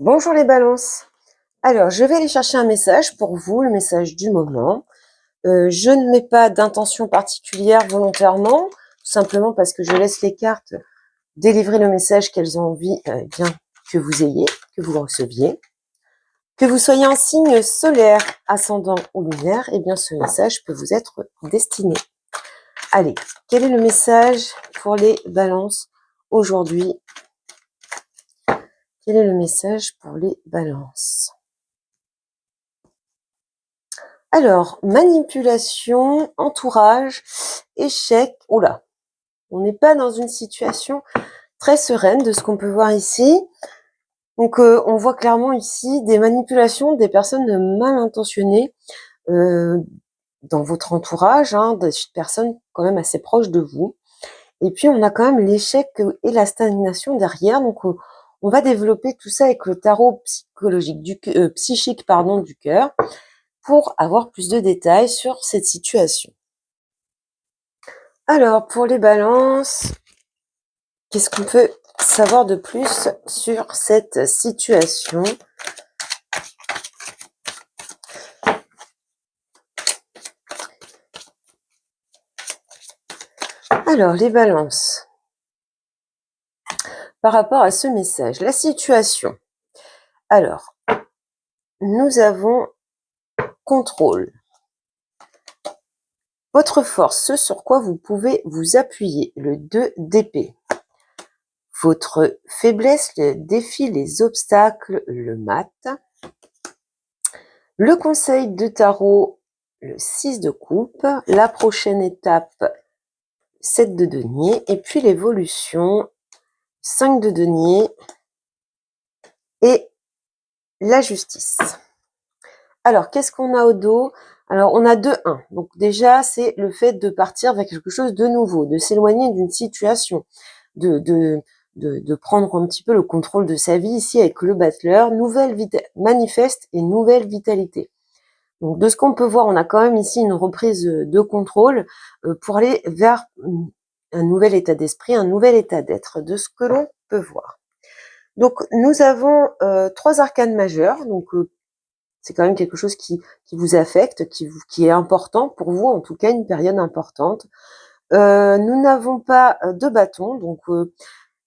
Bonjour les balances. Alors, je vais aller chercher un message pour vous, le message du moment. Je ne mets pas d'intention particulière volontairement, tout simplement parce que je laisse les cartes délivrer le message qu'elles ont envie bien que vous ayez, que vous receviez. Que vous soyez un signe solaire, ascendant ou lunaire, eh bien ce message peut vous être destiné. Allez, quel est le message pour les balances aujourd'hui? Quel est le message pour les balances? Alors, manipulation, entourage, échec. Oula, on n'est pas dans une situation très sereine de ce qu'on peut voir ici. Donc, on voit clairement ici des manipulations, des personnes mal intentionnées dans votre entourage, des personnes quand même assez proches de vous. Et puis, on a quand même l'échec et la stagnation derrière. Donc, on va développer tout ça avec le tarot psychique du cœur, pour avoir plus de détails sur cette situation. Alors, pour les balances, qu'est-ce qu'on peut savoir de plus sur cette situation? Alors, les balances, par rapport à ce message, la situation. Alors, nous avons contrôle. Votre force, ce sur quoi vous pouvez vous appuyer, le 2 d'épée. Votre faiblesse, le défi, les obstacles, le mat. Le conseil de tarot, le 6 de coupe. La prochaine étape, 7 de denier. Et puis l'évolution, 5 de denier et la justice. Alors, qu'est-ce qu'on a au dos? Alors, on a 2-1. Donc déjà, c'est le fait de partir vers quelque chose de nouveau, de s'éloigner d'une situation, de prendre un petit peu le contrôle de sa vie ici avec le battleur, manifeste et nouvelle vitalité. Donc de ce qu'on peut voir, on a quand même ici une reprise de contrôle pour aller vers un nouvel état d'esprit, un nouvel état d'être, de ce que l'on peut voir. Donc nous avons 3 arcanes majeures, donc c'est quand même quelque chose qui vous affecte, qui est important pour vous, en tout cas une période importante. Nous n'avons pas de bâton, donc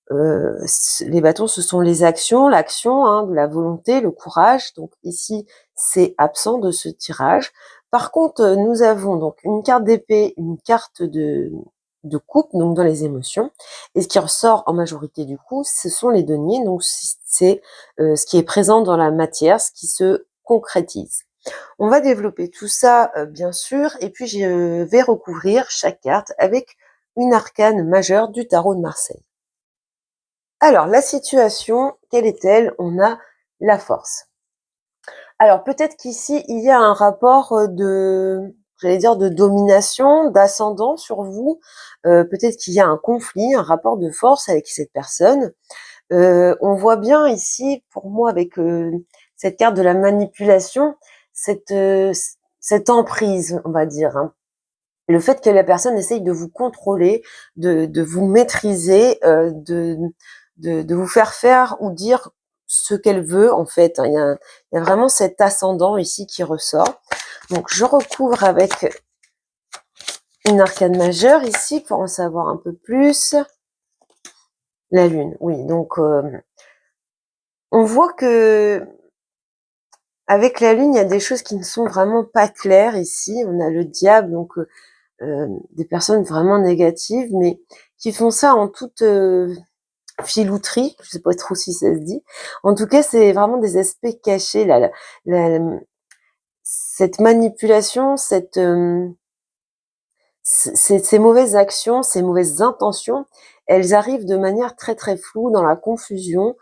les bâtons, ce sont les actions, l'action, la volonté, le courage. Donc ici, c'est absent de ce tirage. Par contre, nous avons donc une carte d'épée, une carte de coupe, donc dans les émotions. Et ce qui ressort en majorité du coup, ce sont les deniers. Donc c'est ce qui est présent dans la matière, ce qui se concrétise. On va développer tout ça, bien sûr, et puis je vais recouvrir chaque carte avec une arcane majeure du tarot de Marseille. Alors, la situation, quelle est-elle? On a la force. Alors, peut-être qu'ici, il y a un rapport de domination, d'ascendant sur vous. Peut-être qu'il y a un conflit, un rapport de force avec cette personne. On voit bien ici, pour moi, avec cette carte de la manipulation, cette emprise, on va dire. Le fait que la personne essaye de vous contrôler, de vous maîtriser, de vous faire ou dire ce qu'elle veut, en fait. Il y a vraiment cet ascendant ici qui ressort. Donc, je recouvre avec une arcane majeure ici pour en savoir un peu plus. La lune, oui. Donc, on voit que avec la lune, il y a des choses qui ne sont vraiment pas claires ici. On a le diable, donc des personnes vraiment négatives, mais qui font ça en toute filouterie, je sais pas trop si ça se dit. En tout cas, c'est vraiment des aspects cachés, cette manipulation, ces mauvaises actions, ces mauvaises intentions, elles arrivent de manière très très floue, dans la confusion.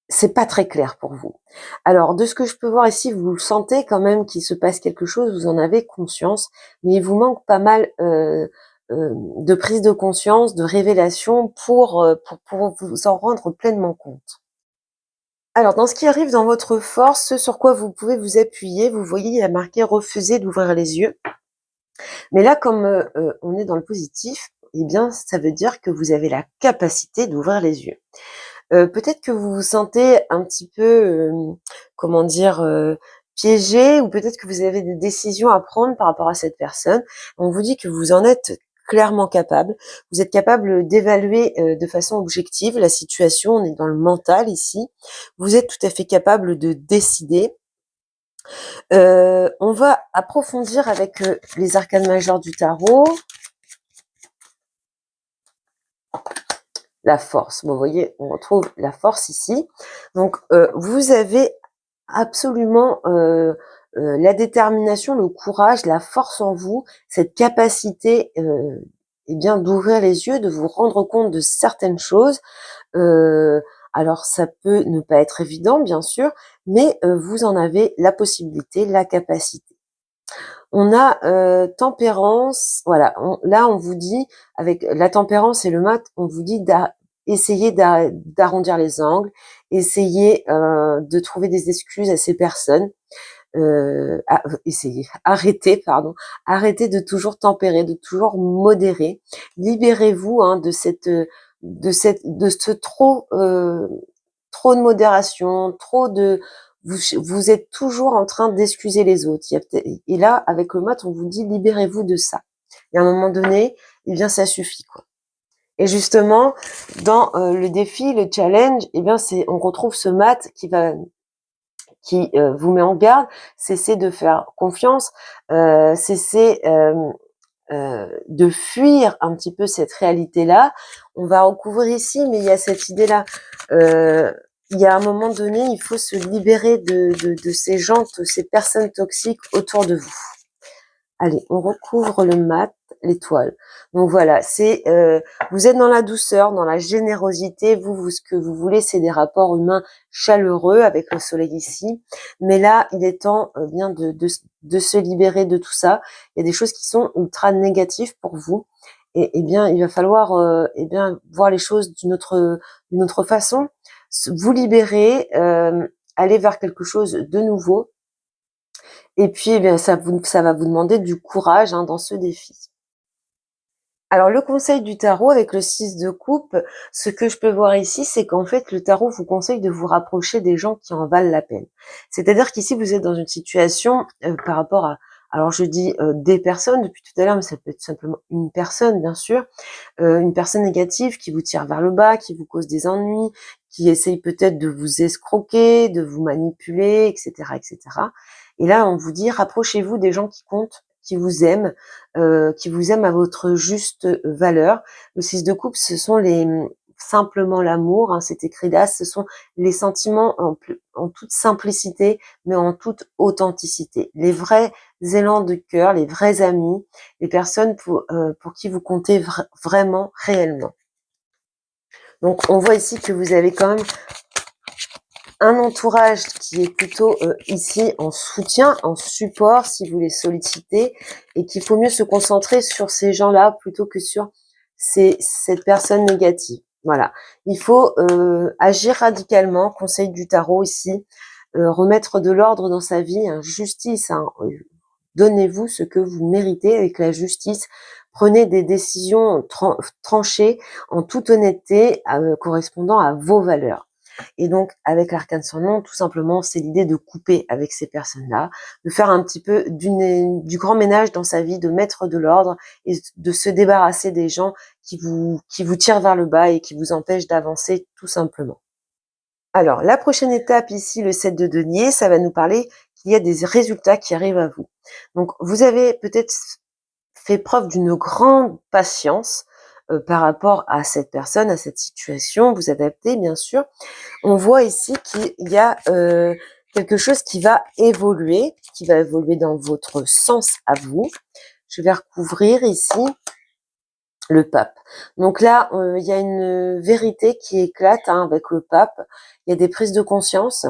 C'est pas très clair pour vous. Alors, de ce que je peux voir ici, vous sentez quand même qu'il se passe quelque chose, vous en avez conscience, mais il vous manque pas mal de prise de conscience, de révélation pour vous en rendre pleinement compte. Alors, dans ce qui arrive dans votre force, ce sur quoi vous pouvez vous appuyer, vous voyez, il y a marqué refuser d'ouvrir les yeux. Mais là, comme on est dans le positif, eh bien, ça veut dire que vous avez la capacité d'ouvrir les yeux. Peut-être que vous vous sentez un petit peu, comment dire, piégé, ou peut-être que vous avez des décisions à prendre par rapport à cette personne. On vous dit que vous en êtes clairement capable. Vous êtes capable d'évaluer de façon objective la situation. On est dans le mental ici. Vous êtes tout à fait capable de décider. On va approfondir avec les arcanes majeures du tarot. La force. Bon, vous voyez, on retrouve la force ici. Donc, vous avez absolument la détermination, le courage, la force en vous, cette capacité eh bien d'ouvrir les yeux, de vous rendre compte de certaines choses. Alors, ça peut ne pas être évident, bien sûr, mais vous en avez la possibilité, la capacité. On a tempérance, voilà. Là, on vous dit, avec la tempérance et le mat, on vous dit essayer d'arrondir les angles, essayer de trouver des excuses à ces personnes. Arrêtez de toujours tempérer, de toujours modérer. Libérez-vous de ce trop de modération, vous êtes toujours en train d'excuser les autres. Et là, avec le mat, on vous dit libérez-vous de ça. Et à un moment donné, eh bien, ça suffit, quoi. Et justement, dans le défi, le challenge, eh bien, on retrouve ce mat qui vous met en garde. Cessez de faire confiance, cessez de fuir un petit peu cette réalité-là. On va recouvrir ici, mais il y a cette idée-là. Il y a un moment donné, il faut se libérer de ces gens, de ces personnes toxiques autour de vous. Allez, on recouvre le mat, l'étoile. Donc voilà, vous êtes dans la douceur, dans la générosité. Ce que vous voulez, c'est des rapports humains chaleureux avec le soleil ici. Mais là, il est temps bien de se libérer de tout ça. Il y a des choses qui sont ultra négatives pour vous. Et bien, il va falloir voir les choses d'une autre façon. Vous libérer, aller vers quelque chose de nouveau. Et puis, eh bien, ça va vous demander du courage dans ce défi. Alors, le conseil du tarot avec le 6 de coupe, ce que je peux voir ici, c'est qu'en fait, le tarot vous conseille de vous rapprocher des gens qui en valent la peine. C'est-à-dire qu'ici, vous êtes dans une situation par rapport à, alors je dis des personnes depuis tout à l'heure, mais ça peut être simplement une personne, bien sûr, une personne négative qui vous tire vers le bas, qui vous cause des ennuis, qui essaye peut-être de vous escroquer, de vous manipuler, etc., etc. Et là, on vous dit, rapprochez-vous des gens qui comptent, qui vous aiment à votre juste valeur. Le 6 de coupe, ce sont simplement l'amour, c'est écrit là, ce sont les sentiments en toute simplicité, mais en toute authenticité. Les vrais élans de cœur, les vrais amis, les personnes pour qui vous comptez vraiment, réellement. Donc, on voit ici que vous avez quand même un entourage qui est plutôt ici en soutien, en support si vous les sollicitez, et qu'il faut mieux se concentrer sur ces gens-là plutôt que sur cette personne négative. Voilà, il faut agir radicalement, conseil du tarot ici, remettre de l'ordre dans sa vie, justice, donnez-vous ce que vous méritez avec la justice, prenez des décisions tranchées en toute honnêteté correspondant à vos valeurs. Et donc, avec l'arcane sans nom, tout simplement, c'est l'idée de couper avec ces personnes-là, de faire un petit peu du grand ménage dans sa vie, de mettre de l'ordre et de se débarrasser des gens qui vous tirent vers le bas et qui vous empêchent d'avancer tout simplement. Alors, la prochaine étape ici, le 7 de denier, ça va nous parler qu'il y a des résultats qui arrivent à vous. Donc, vous avez peut-être fait preuve d'une grande patience par rapport à cette personne, à cette situation, vous adaptez bien sûr. On voit ici qu'il y a quelque chose qui va évoluer dans votre sens à vous. Je vais recouvrir ici le pape. Donc là, il y a une vérité qui éclate avec le pape. Il y a des prises de conscience.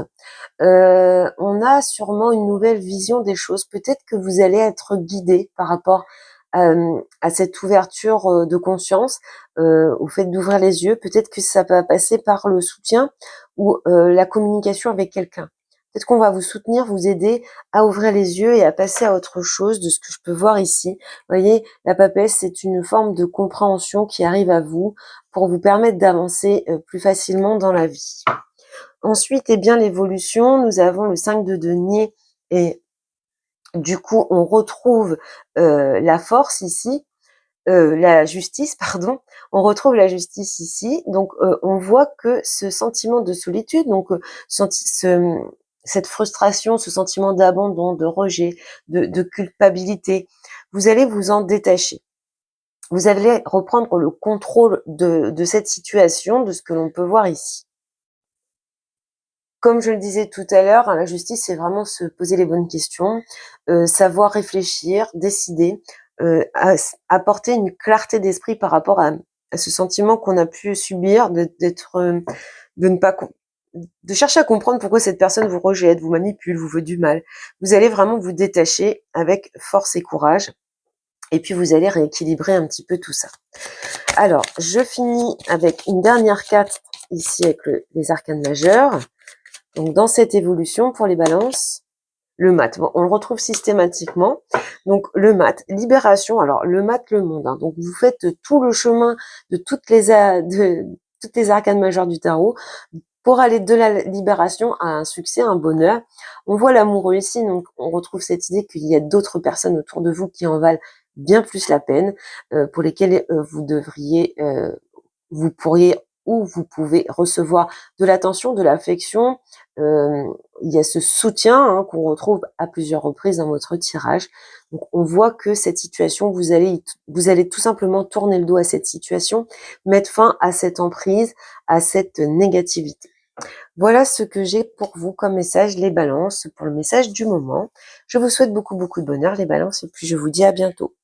On a sûrement une nouvelle vision des choses. Peut-être que vous allez être guidé par rapport à cette ouverture de conscience, au fait d'ouvrir les yeux. Peut-être que ça va passer par le soutien ou la communication avec quelqu'un. Peut-être qu'on va vous soutenir, vous aider à ouvrir les yeux et à passer à autre chose de ce que je peux voir ici. Vous voyez, la papesse, c'est une forme de compréhension qui arrive à vous pour vous permettre d'avancer plus facilement dans la vie. Ensuite, eh bien, l'évolution, nous avons le 5 de denier et du coup, on retrouve la force ici, la justice, pardon. On retrouve la justice ici. Donc, on voit que ce sentiment de solitude, donc cette frustration, ce sentiment d'abandon, de rejet, de culpabilité, vous allez vous en détacher. Vous allez reprendre le contrôle de cette situation, de ce que l'on peut voir ici. Comme je le disais tout à l'heure, hein, la justice, c'est vraiment se poser les bonnes questions, savoir réfléchir, décider, apporter une clarté d'esprit par rapport à ce sentiment qu'on a pu subir, de ne pas de chercher à comprendre pourquoi cette personne vous rejette, vous manipule, vous veut du mal. Vous allez vraiment vous détacher avec force et courage, et puis vous allez rééquilibrer un petit peu tout ça. Alors, je finis avec une dernière carte ici avec les arcanes majeures. Donc, dans cette évolution, pour les balances, le mat, bon, on le retrouve systématiquement. Donc, le mat, libération. Alors, le mat, le monde. Hein. Donc, vous faites tout le chemin de toutes les arcanes majeures du tarot pour aller de la libération à un succès, un bonheur. On voit l'amoureux ici, donc on retrouve cette idée qu'il y a d'autres personnes autour de vous qui en valent bien plus la peine, pour lesquelles vous pourriez ou vous pouvez recevoir de l'attention, de l'affection. Il y a ce soutien hein, qu'on retrouve à plusieurs reprises dans votre tirage. Donc on voit que cette situation, vous allez tout simplement tourner le dos à cette situation, mettre fin à cette emprise, à cette négativité. Voilà ce que j'ai pour vous comme message, les balances, pour le message du moment. Je vous souhaite beaucoup de bonheur, les balances, et puis je vous dis à bientôt.